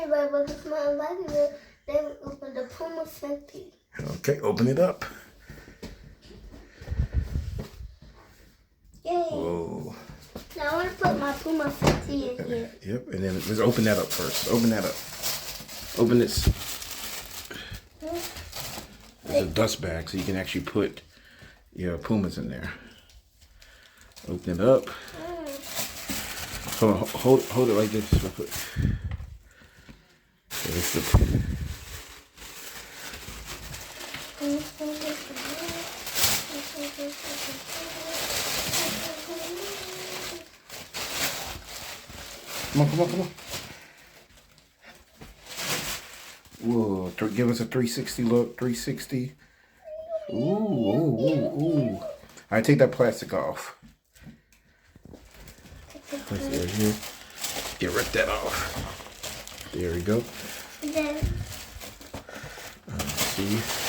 everybody because my invited they open the Puma Fenty. Okay, open it up. Yay. Whoa. Now I want to put my Puma Fenty in here. Yep, and then let's open that up first. Open that up. Open this. It's a dust bag, so you can actually put your Pumas in there. Open it up. Hold on, hold it like this real quick. There's the. Come on. Whoa, give us a 360 look, 360. Ooh. All right, take that plastic off. Let's see right here. Yeah, rip that off. There we go. Then. Let's see.